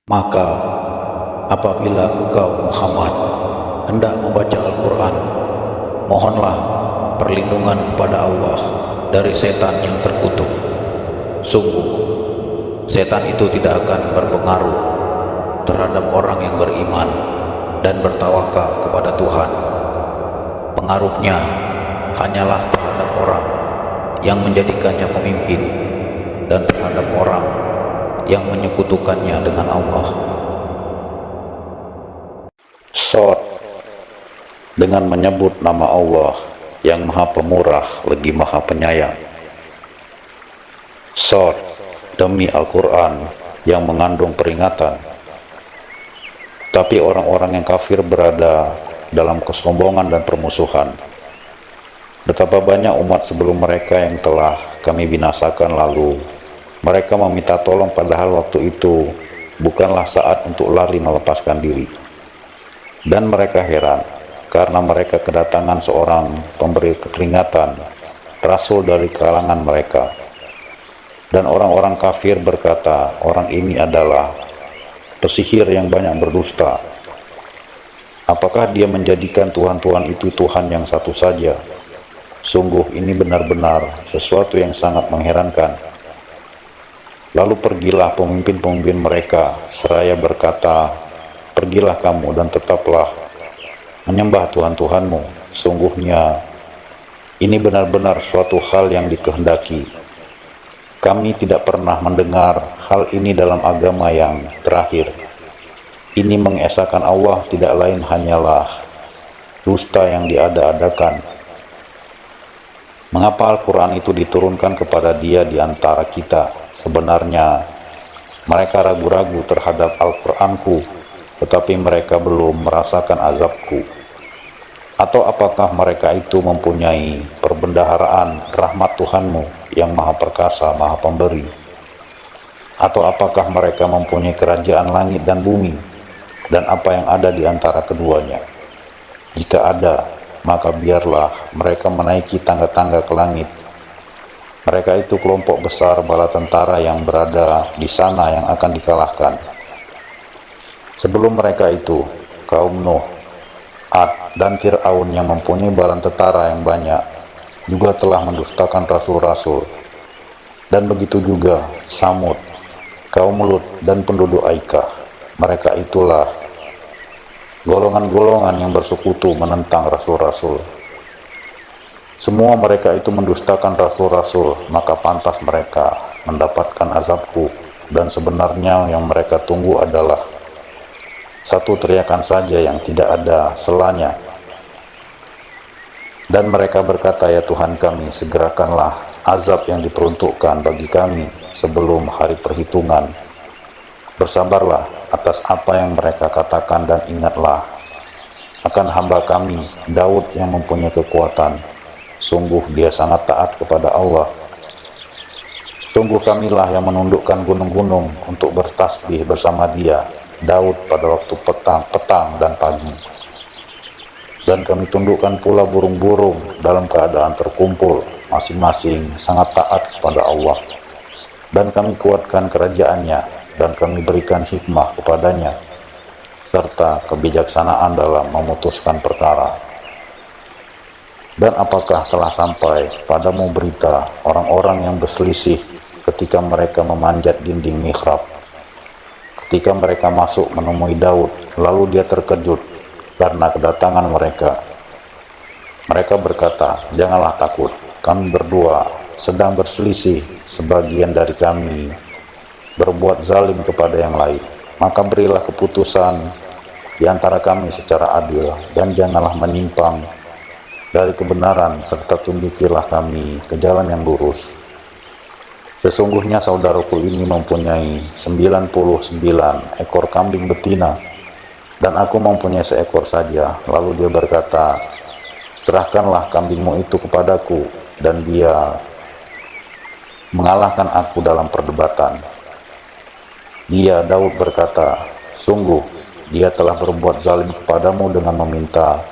Maka apabila engkau Muhammad hendak membaca Al-Quran, mohonlah perlindungan kepada Allah dari setan yang terkutuk. Sungguh, setan itu tidak akan berpengaruh terhadap orang yang beriman dan bertawakal kepada Tuhan. Pengaruhnya hanyalah terhadap orang yang menjadikannya pemimpin dan terhadap orang yang menyekutukannya dengan Allah. Shod, dengan menyebut nama Allah yang Maha Pemurah lagi Maha Penyayang. Shod, demi Al-Quran yang mengandung peringatan. Tapi orang-orang yang kafir berada dalam kesombongan dan permusuhan. Betapa banyak umat sebelum mereka yang telah kami binasakan lalu. Mereka meminta tolong padahal waktu itu bukanlah saat untuk lari melepaskan diri. Dan mereka heran karena mereka kedatangan seorang pemberi peringatan, rasul dari kalangan mereka. Dan orang-orang kafir berkata, orang ini adalah pesihir yang banyak berdusta. Apakah dia menjadikan Tuhan-Tuhan itu Tuhan yang satu saja? Sungguh ini benar-benar sesuatu yang sangat mengherankan. Lalu pergilah pemimpin-pemimpin mereka seraya berkata, pergilah kamu dan tetaplah menyembah Tuhan-Tuhanmu. Sungguhnya ini benar-benar suatu hal yang dikehendaki. Kami tidak pernah mendengar hal ini dalam agama yang terakhir. Ini mengesahkan Allah tidak lain hanyalah dusta yang diada-adakan. Mengapa Al-Quran itu diturunkan kepada dia di antara kita? Sebenarnya mereka ragu-ragu terhadap Al-Quranku, tetapi mereka belum merasakan azabku. Atau apakah mereka itu mempunyai perbendaharaan rahmat Tuhanmu yang Maha Perkasa, Maha Pemberi? Atau apakah mereka mempunyai kerajaan langit dan bumi, dan apa yang ada di antara keduanya? Jika ada, maka biarlah mereka menaiki tangga-tangga ke langit. Mereka itu kelompok besar bala tentara yang berada di sana yang akan dikalahkan. Sebelum mereka itu, kaum Nuh, Ad, dan Fir'aun yang mempunyai bala tentara yang banyak, juga telah mendustakan rasul-rasul. Dan begitu juga Samud, kaum Lut, dan penduduk Aikah. Mereka itulah golongan-golongan yang bersekutu menentang rasul-rasul. Semua mereka itu mendustakan rasul-rasul, maka pantas mereka mendapatkan azabku. Dan sebenarnya yang mereka tunggu adalah satu teriakan saja yang tidak ada selanya. Dan mereka berkata, ya Tuhan kami, segerakanlah azab yang diperuntukkan bagi kami sebelum hari perhitungan. Bersabarlah atas apa yang mereka katakan dan ingatlah akan hamba kami Daud yang mempunyai kekuatan. Sungguh dia sangat taat kepada Allah. Sungguh kamilah yang menundukkan gunung-gunung untuk bertasbih bersama dia, Daud, pada waktu petang dan pagi. Dan kami tundukkan pula burung-burung dalam keadaan terkumpul, masing-masing sangat taat kepada Allah. Dan kami kuatkan kerajaannya, dan kami berikan hikmah kepadanya, serta kebijaksanaan dalam memutuskan perkara. Dan apakah telah sampai padamu berita orang-orang yang berselisih ketika mereka memanjat dinding mihrab? Ketika mereka masuk menemui Daud, lalu dia terkejut karena kedatangan mereka. Mereka berkata, janganlah takut, kami berdua sedang berselisih, sebagian dari kami berbuat zalim kepada yang lain. Maka berilah keputusan di antara kami secara adil, dan janganlah menyimpang dari kebenaran, serta tunjukilah kami ke jalan yang lurus. Sesungguhnya saudaraku ini mempunyai 99 ekor kambing betina, dan aku mempunyai seekor saja. Lalu dia berkata, serahkanlah kambingmu itu kepadaku, dan dia mengalahkan aku dalam perdebatan. Dia, Daud, berkata, sungguh dia telah berbuat zalim kepadamu dengan meminta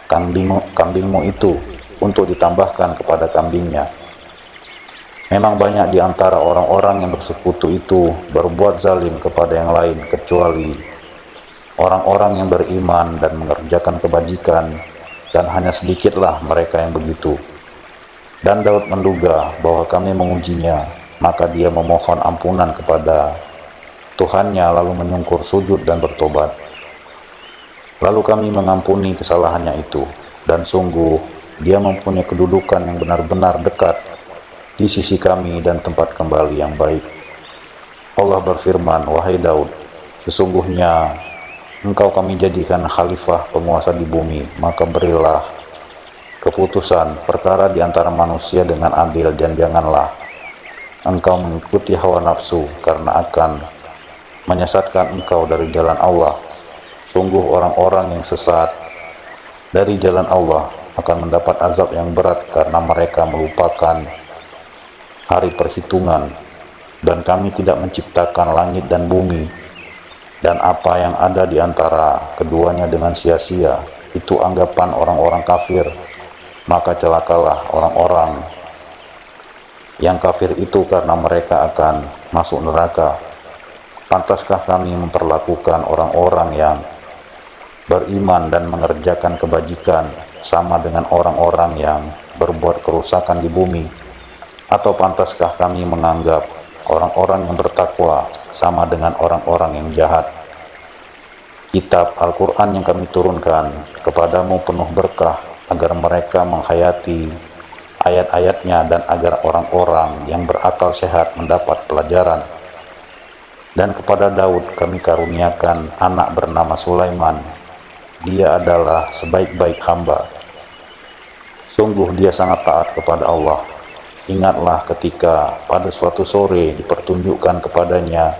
kambingmu itu untuk ditambahkan kepada kambingnya. Memang banyak di antara orang-orang yang bersekutu itu berbuat zalim kepada yang lain kecuali orang-orang yang beriman dan mengerjakan kebajikan, dan hanya sedikitlah mereka yang begitu. Dan Daud menduga bahwa kami mengujinya, maka dia memohon ampunan kepada Tuhannya lalu menyungkur sujud dan bertobat. Lalu kami mengampuni kesalahannya itu, dan sungguh dia mempunyai kedudukan yang benar-benar dekat di sisi kami dan tempat kembali yang baik. Allah berfirman, wahai Daud, sesungguhnya engkau kami jadikan khalifah penguasa di bumi, maka berilah keputusan perkara di antara manusia dengan adil, dan janganlah engkau mengikuti hawa nafsu, karena akan menyesatkan engkau dari jalan Allah. Sungguh orang-orang yang sesat dari jalan Allah akan mendapat azab yang berat karena mereka melupakan hari perhitungan, dan kami tidak menciptakan langit dan bumi dan apa yang ada di antara keduanya dengan sia-sia. Itu anggapan orang-orang kafir, maka celakalah orang-orang yang kafir itu karena mereka akan masuk neraka. Pantaskah kami memperlakukan orang-orang yang beriman dan mengerjakan kebajikan sama dengan orang-orang yang berbuat kerusakan di bumi? Atau pantaskah kami menganggap orang-orang yang bertakwa sama dengan orang-orang yang jahat? Kitab Al-Quran yang kami turunkan kepadamu penuh berkah agar mereka menghayati ayat-ayatnya dan agar orang-orang yang berakal sehat mendapat pelajaran. Dan kepada Daud kami karuniakan anak bernama Sulaiman. Dia adalah sebaik-baik hamba. Sungguh dia sangat taat kepada Allah. Ingatlah ketika pada suatu sore dipertunjukkan kepadanya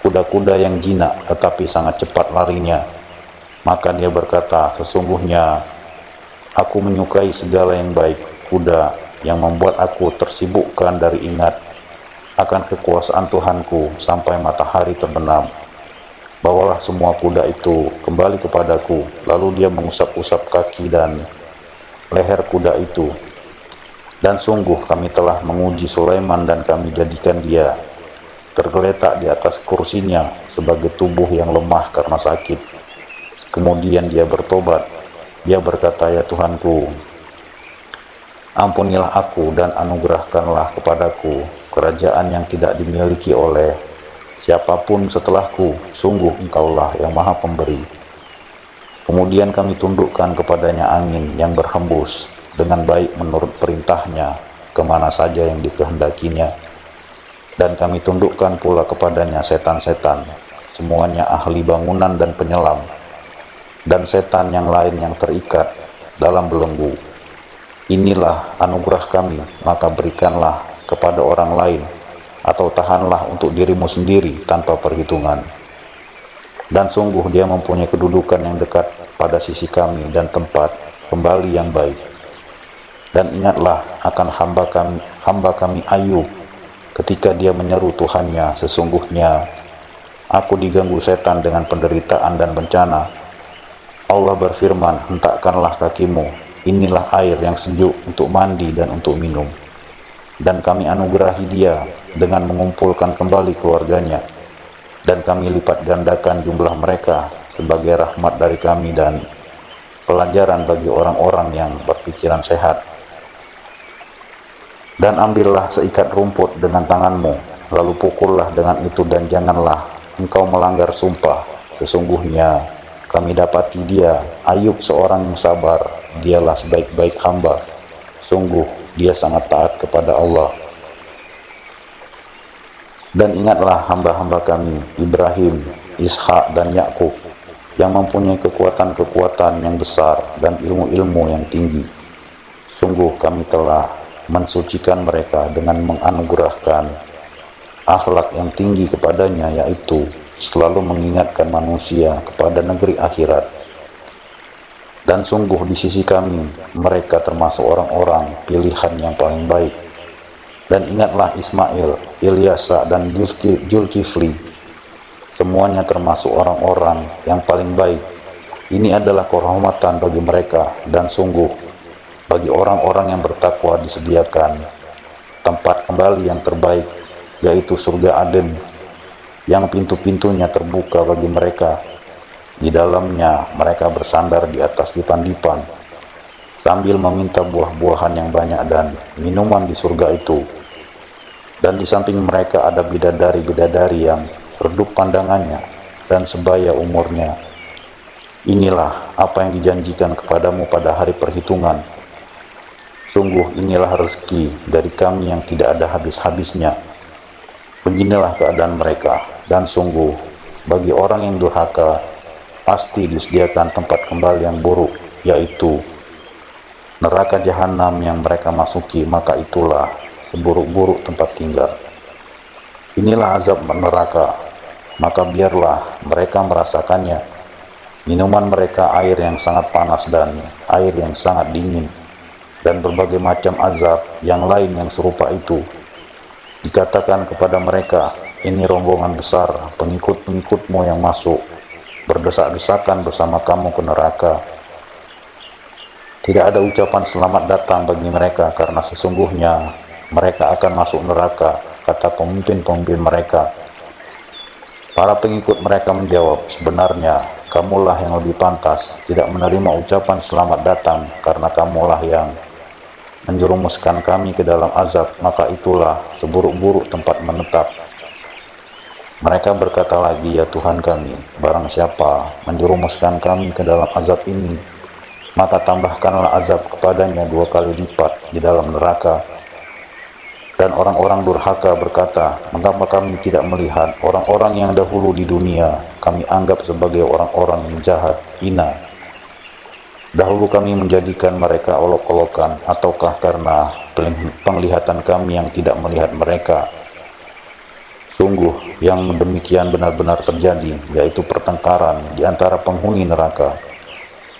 kuda-kuda yang jinak tetapi sangat cepat larinya. Maka dia berkata, sesungguhnya aku menyukai segala yang baik, kuda yang membuat aku tersibukkan dari ingat akan kekuasaan Tuhanku sampai matahari terbenam. Bawalah semua kuda itu kembali kepadaku. Lalu dia mengusap-usap kaki dan leher kuda itu. Dan sungguh kami telah menguji Sulaiman dan kami jadikan dia tergeletak di atas kursinya sebagai tubuh yang lemah karena sakit. Kemudian dia bertobat. Dia berkata, ya Tuhanku, ampunilah aku dan anugerahkanlah kepadaku kerajaan yang tidak dimiliki oleh siapapun setelahku. Sungguh engkaulah yang maha pemberi. Kemudian kami tundukkan kepadanya angin yang berhembus dengan baik menurut perintahnya kemana saja yang dikehendakinya. Dan kami tundukkan pula kepadanya setan-setan, semuanya ahli bangunan dan penyelam, dan setan yang lain yang terikat dalam belenggu. Inilah anugerah kami, maka berikanlah kepada orang lain, atau tahanlah untuk dirimu sendiri tanpa perhitungan. Dan sungguh dia mempunyai kedudukan yang dekat pada sisi kami dan tempat kembali yang baik. Dan ingatlah akan hamba kami Ayub ketika dia menyeru Tuhannya, sesungguhnya aku diganggu setan dengan penderitaan dan bencana. Allah berfirman, hentakkanlah kakimu, inilah air yang sejuk untuk mandi dan untuk minum. Dan kami anugerahi dia dengan mengumpulkan kembali keluarganya, dan kami lipat gandakan jumlah mereka sebagai rahmat dari kami dan pelajaran bagi orang-orang yang berpikiran sehat. Dan ambillah seikat rumput dengan tanganmu, lalu pukullah dengan itu, dan janganlah engkau melanggar sumpah. Sesungguhnya kami dapati dia, Ayub, seorang yang sabar. Dialah sebaik-baik hamba. Sungguh dia sangat taat kepada Allah. Dan ingatlah hamba-hamba kami, Ibrahim, Ishak, dan Yakub, yang mempunyai kekuatan-kekuatan yang besar dan ilmu-ilmu yang tinggi. Sungguh kami telah mensucikan mereka dengan menganugerahkan akhlak yang tinggi kepadanya, yaitu selalu mengingatkan manusia kepada negeri akhirat. Dan sungguh di sisi kami mereka termasuk orang-orang pilihan yang paling baik. Dan ingatlah Ismail, Ilyasa, dan Zulkifli, semuanya termasuk orang-orang yang paling baik. Ini adalah kehormatan bagi mereka, dan sungguh bagi orang-orang yang bertakwa disediakan tempat kembali yang terbaik, yaitu surga Aden, yang pintu-pintunya terbuka bagi mereka. Di dalamnya mereka bersandar di atas dipan-dipan, sambil meminta buah-buahan yang banyak dan minuman di surga itu. Dan di samping mereka ada bidadari-bidadari yang redup pandangannya dan sebaya umurnya. Inilah apa yang dijanjikan kepadamu pada hari perhitungan. Sungguh inilah rezeki dari kami yang tidak ada habis-habisnya. Beginilah keadaan mereka, dan sungguh bagi orang yang durhaka pasti disediakan tempat kembali yang buruk, yaitu neraka jahanam yang mereka masuki, maka itulah seburuk-buruk tempat tinggal. Inilah azab neraka, maka biarlah mereka merasakannya. Minuman mereka air yang sangat panas dan air yang sangat dingin, dan berbagai macam azab yang lain yang serupa itu. Dikatakan kepada mereka, ini rombongan besar pengikut-pengikutmu yang masuk berdesak-desakan bersama kamu ke neraka. Tidak ada ucapan selamat datang bagi mereka, karena sesungguhnya mereka akan masuk neraka, kata pemimpin-pemimpin mereka. Para pengikut mereka menjawab, sebenarnya kamulah yang lebih pantas tidak menerima ucapan selamat datang, karena kamulah yang menjerumuskan kami ke dalam azab, maka itulah seburuk-buruk tempat menetap. Mereka berkata lagi, ya Tuhan kami, barang siapa menjerumuskan kami ke dalam azab ini, maka tambahkanlah azab kepadanya 2 kali lipat di dalam neraka. Dan orang-orang durhaka berkata, mengapa kami tidak melihat orang-orang yang dahulu di dunia kami anggap sebagai orang-orang yang jahat, hina. Dahulu kami menjadikan mereka olok-olokan, ataukah karena penglihatan kami yang tidak melihat mereka? Sungguh yang demikian benar-benar terjadi, yaitu pertengkaran di antara penghuni neraka.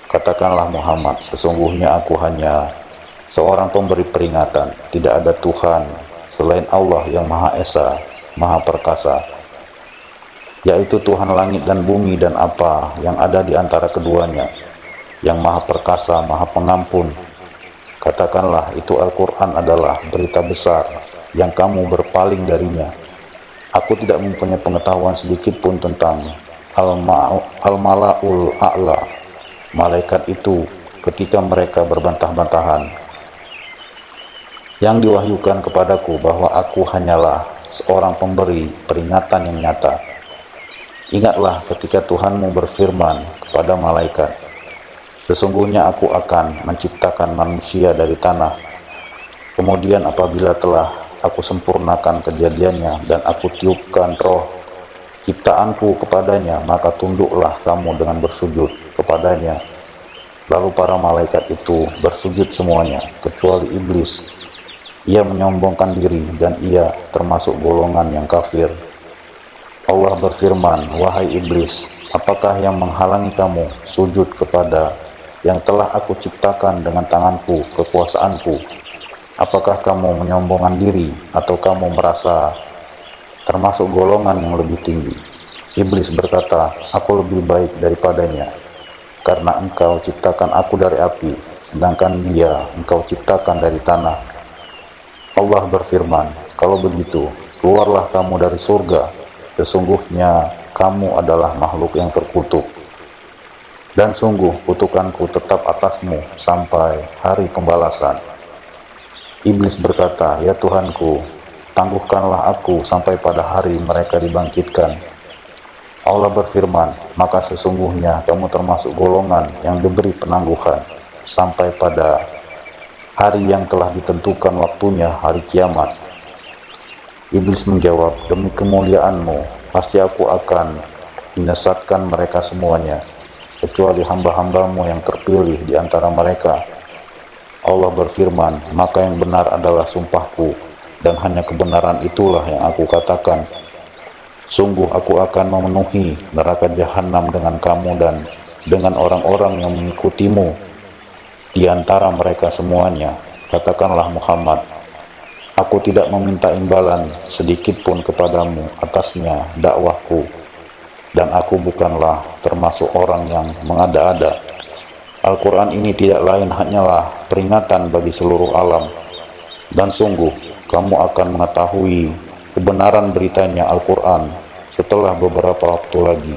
Katakanlah Muhammad, sesungguhnya aku hanya seorang pemberi peringatan, tidak ada Tuhan selain Allah yang Maha Esa, Maha Perkasa, yaitu Tuhan langit dan bumi dan apa yang ada di antara keduanya, yang Maha Perkasa, Maha Pengampun. Katakanlah itu Al-Quran adalah berita besar yang kamu berpaling darinya. Aku tidak mempunyai pengetahuan sedikit pun tentang Al-Mala'ul A'la, malaikat itu, ketika mereka berbantah-bantahan. Yang diwahyukan kepadaku bahwa aku hanyalah seorang pemberi peringatan yang nyata. Ingatlah ketika Tuhanmu berfirman kepada malaikat, sesungguhnya aku akan menciptakan manusia dari tanah. Kemudian apabila telah aku sempurnakan kejadiannya dan aku tiupkan roh ciptaanku kepadanya, maka tunduklah kamu dengan bersujud kepadanya. Lalu para malaikat itu bersujud semuanya, kecuali iblis. Ia menyombongkan diri dan ia termasuk golongan yang kafir. Allah berfirman, wahai iblis, apakah yang menghalangi kamu sujud kepada yang telah aku ciptakan dengan tanganku, kekuasaanku? Apakah kamu menyombongkan diri atau kamu merasa termasuk golongan yang lebih tinggi? Iblis berkata, aku lebih baik daripadanya, karena engkau ciptakan aku dari api, sedangkan dia engkau ciptakan dari tanah. Allah berfirman, kalau begitu, keluarlah kamu dari surga, sesungguhnya kamu adalah makhluk yang terkutuk. Dan sungguh kutukanku tetap atasmu sampai hari pembalasan. Iblis berkata, ya Tuhanku, tangguhkanlah aku sampai pada hari mereka dibangkitkan. Allah berfirman, maka sesungguhnya kamu termasuk golongan yang diberi penangguhan sampai pada hari yang telah ditentukan waktunya, hari kiamat. Iblis menjawab, demi kemuliaanmu, pasti aku akan menyesatkan mereka semuanya, kecuali hamba-hambamu yang terpilih di antara mereka. Allah berfirman, maka yang benar adalah sumpahku, dan hanya kebenaran itulah yang aku katakan. Sungguh aku akan memenuhi neraka jahanam dengan kamu dan dengan orang-orang yang mengikutimu di antara mereka semuanya. Katakanlah Muhammad, aku tidak meminta imbalan sedikit pun kepadamu atasnya dakwahku, dan aku bukanlah termasuk orang yang mengada-ada. Al-Quran ini tidak lain hanyalah peringatan bagi seluruh alam, dan sungguh kamu akan mengetahui kebenaran beritanya Al-Quran setelah beberapa waktu lagi.